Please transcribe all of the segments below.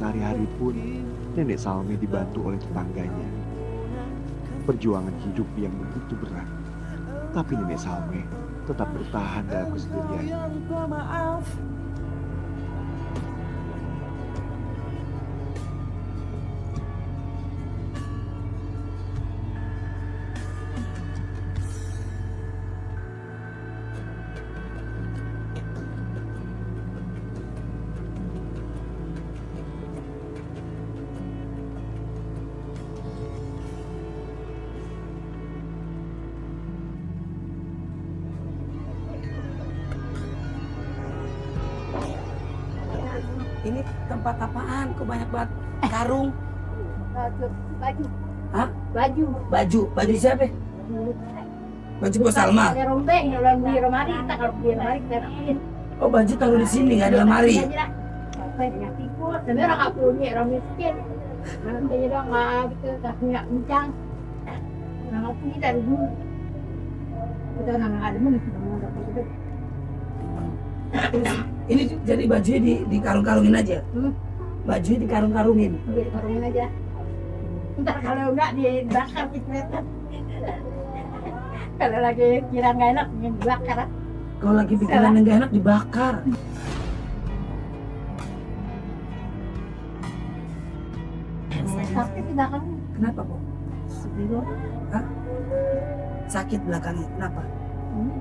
sehari-hari pun, Nenek Salme dibantu oleh tetangganya. Perjuangan hidup yang begitu berat, tapi Nenek Salme tetap bertahan dalam kesendirian. Ini tempat apaan? Kok banyak banget karung? Baju. Hah? Baju. Baju siapa? Baju Bos Salma. Ada rombeng, kalau di lemari, kita kalau di lemari kita rapiin. Oh, baju taruh di sini, nggak ada lemari. Sampai nggak tikut, sebenarnya orang nggak punya, orang miskin. Nanti dong nggak gitu, nggak kencang. Nggak punya dari dulu. Kita nggak ada nih, kita nggak dapat itu. Terus, ini jadi bajunya di karung-karungin aja. Bajunya di karung-karungin. Di karungin aja. Ntar kalau nggak dibakar kelihatan. Kalau lagi kira nggak enak, dibakar. Kalau lagi pikiran yang nggak enak dibakar. Sakit di belakang. Kenapa kok? Sebelum. Hah? Sakit belakangnya. Kenapa?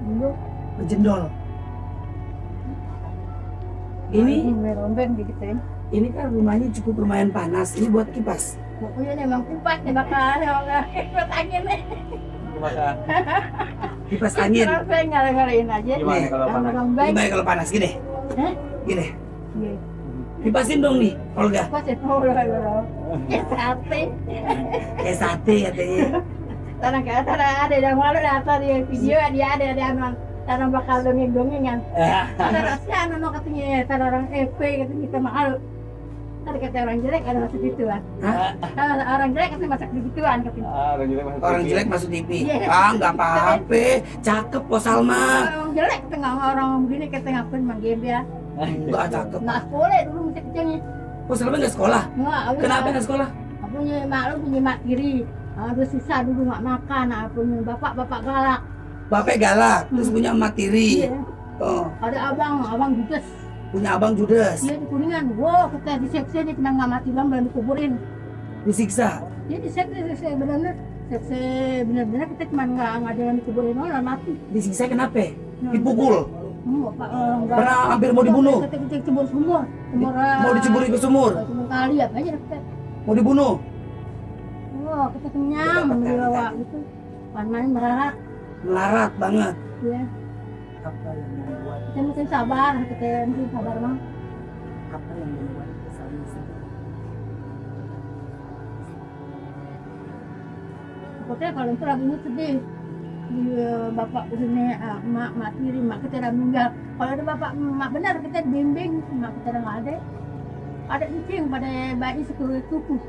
Dulu. Berjendol. Ini rombeng digituin. ini kan rumahnya cukup lumayan panas. Ini buat kipas. Pokoknya memang kupat nih bakal kipas angin nih. Kipas angin. Saya ngalahin aja. Gimana kalau panas? Gimana kalau panas gini? Hah? Gini. Iya. Kipasin dong nih, Olga. Pas itu loh. Sate. Kayak sate katanya. Tanah ke atas ada yang malu ada di video dia ada anak tanah bakal dongeng-dongengan. Ada rasanya anak katanya tanah orang FP katanya kita malu. Tadi kata orang jelek ada masuk gituan. Hah? Kalau orang jelek katanya masak gituan katanya. Orang jelek masuk TV. Iya. Ah, nggak apa-apa. Cakep Bos Salma. Orang jelek tengah orang begini kita ngapain manggil dia. Nggak cakep. Nggak boleh dulu masih kecilnya. Bos Salma nggak sekolah? Nggak. Kenapa nggak sekolah? Punya maklum punya mak kiri. Aduh susah dulu nggak makan. Punya bapak galak. Bapak galak, terus punya emak tiri. Iya. Oh, Ada abang judes. punya abang judes. Dia di Kuningan. Wow, kita diseksa dia cuma nggak mati bang belum dikuburin. Disiksa. Dia diseksa benar-benar. Seksa benar-benar kita cuma nggak ada yang dikuburin orang mati. Disiksa kenapa? Dipukul. Enggak. Pernah hampir mau dibunuh. Kita cebur sumur. Mau diceburin ke sumur. Sumur kali apa aja kita. Mau dibunuh. Wah, kita kenyang mendilawa gitu. Panen merarat. Melarat banget. Ya. Apa yang membuat? Kita mesti sabar. Kita mesti sabar mah. Apa yang membuat Salma sedih? Pokoknya kalau itu lagi sedih. Bapak ini mak tiri, mak kita udah meninggal. Kalau ada bapak mak benar kita bimbing, mak kita udah nggak ada. Ada ncing pada bayi sepuluh kuku.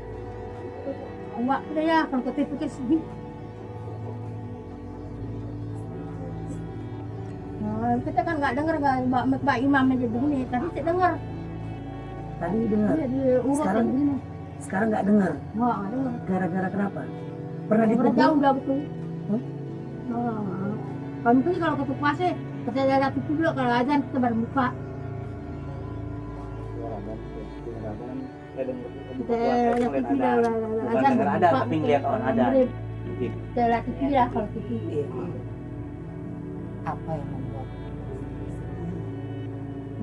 Awak kita ya kalau kita pikir sedih. Kita kan nggak dengar mbak imam aja begini, tapi saya dengar. Tadi dengar. Dia di urut Sekarang begini. sekarang nggak dengar. Wah, nggak dengar. Gara-gara kenapa? Pernah Pernah dipukul? jauh dah betul. Hah? Kalau itu kalau ketuk puasa, kita ada TV dulu kalau azan kita baru buka. Kita lihat TV dah azan baru ada, buka. tapi ngeliat orang ada. Kita lihat TV lah kalau TV. Iya. Apa yang membuat?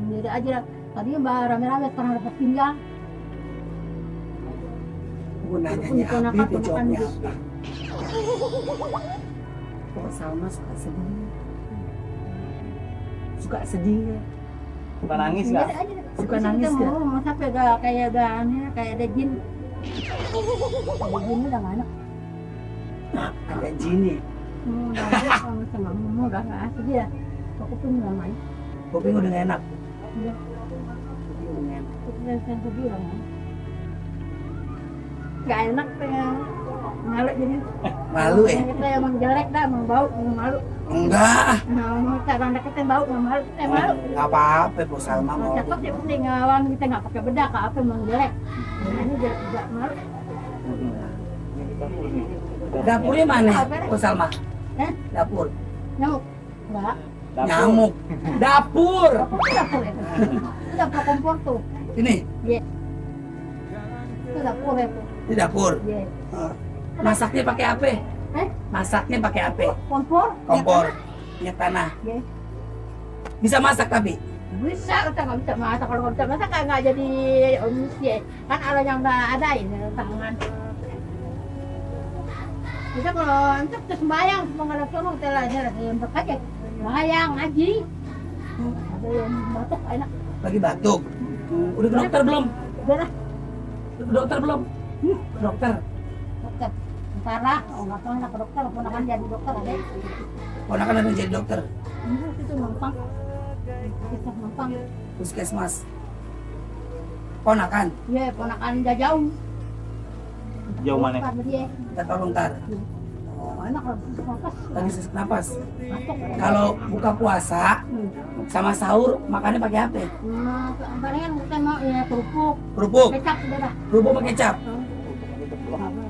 Jadi aja lah. Tadinya mbak rame-rame sekarang dapat tinggal. Gunanya Ponakan- Habib itu ponakan jawabnya gitu. apa? Kok Salma suka sedih? Suka sedih ya? Suka nangis Jadi nggak? aja. Suka Terus nangis kita nggak? mau masak kayak aneh, kayak ada jin. Ada jin udah nggak enak. Ada jini. Udah nggak enak, kalau misalnya nggak mau udah nggak asik dia. Aku pun nggak main. Kuping udah gak enak. Iya. Kuping udah gak enak. Aku yang sedih lah. Nggak enak pengen ngalek jadi. Malu ya? Kita emang jelek dah, emang bau, emang malu. Enggak. Nah, mau kita orang deketin bau, emang malu, kita malu. Enggak apa-apa, Bu Salma Mau mau. cakep ya penting awang kita nggak pakai bedak, apa emang jelek. Nah, ini jelek juga malu. Dapurnya mana, Bu Salma? Eh? Dapur. Nyamuk? Enggak. Nyamuk. Dapur. Dapur itu dapur itu. Itu dapur kompor tuh. Ini Itu dapur itu. di dapur. Iya. Masaknya pakai apa? Eh? Masaknya pakai apa? Kompor? Kompor. Minyak tanah. Iya. Bisa masak tapi. Bisa, kita nggak bisa masak. Kalau nggak bisa masak kan nggak jadi omisi. Kan ada yang nggak ada ini tangan. Kita kalau untuk sembahyang, menghadap sono kita lah yang berkaca. Sembahyang, ngaji. Ada yang batuk enak. Lagi batuk. Udah ke dokter belum? Udah lah, Udah ke dokter belum? Dokter. dokter. Ntar lah, oh nggak tahu enak ke dokter, ponakan jadi dokter ada. Ponakan ada jadi dokter. Itu numpang. Kita numpang. Puskesmas. Ponakan. Iya, ponakan dia jauh. Jauh mana? Bukan dia. Kita tolong ntar. Oh, enak lah, fokus. Lagi sesak napas. Masuk. Kalau buka puasa sama sahur makannya pakai apa? Nah, palingan kita mau ya kerupuk, Kerupuk. kecap udah dah. Kerupuk pakai kecap.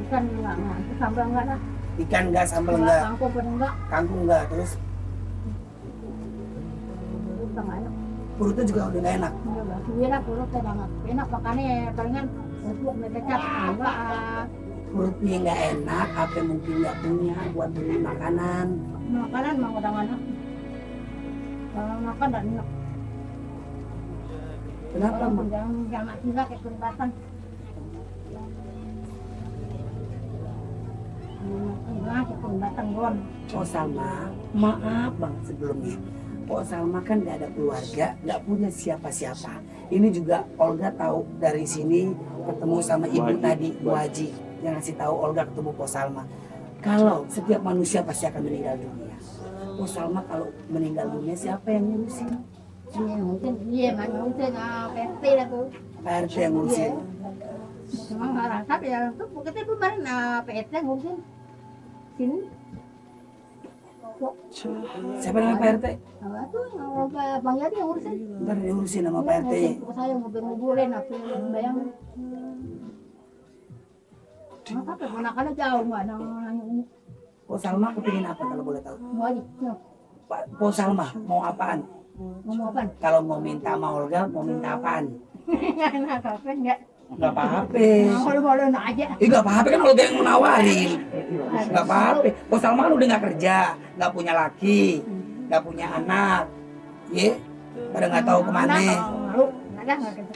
Ikan enggak, itu sambal enggak dah. Ikan enggak, sambal enggak, Kangkung pun enggak. kangkung enggak. Terus Udah enggak enak. perutnya juga udah nggak enak. Udah lah, suwira perut udah enggak enak makannya palingan kerupuk sama kecap enggak. Perutnya nggak enak, apa mungkin nggak punya buat beli makanan. Makanan mau udah enggak enak. Kalau makan dan enak. Kenapa? Kalau Mak? jangan sisa kayak kelibatan. Enggak, kayak kelibatan doang. Oh Salma, maaf banget sebelumnya. Oh Salma kan nggak ada keluarga, nggak punya siapa-siapa. Ini juga Olga tahu dari sini ketemu sama ibu tadi, Bu Haji, yang ngasih tahu Olga ketemu Po Salma. Kalau setiap manusia pasti akan meninggal dunia. Po Salma kalau meninggal dunia siapa yang ngurusin? Iya, mungkin iya, mungkin PT lah tuh. Pak RT yang ngurusin. Cuma nggak rasa ya, tuh kita kemarin PT ngurusin sini. Siapa namanya Pak RT? Apa tuh Bang Yadi yang ngurusin? Ntar diurusin sama Pak RT. Saya ngobrol-ngobrolin apa yang bayang. Apa ponakannya jauh nggak nanya ini. Po Salma kepingin apa kalau boleh tahu? Mau aja, Pak Po Salma mau apaan? mau apa? Kalau mau minta sama Olga mau minta apaan? Nggak apa nggak. Gak apa-apa. Malu-malu aja. Gak apa-apa kan Olga yang menawarin. Gak apa-apa. Bos Salma kan udah gak kerja, gak punya laki, gak punya anak. Ye, pada gak tahu kemana. Malu, nggak ada nggak kerja.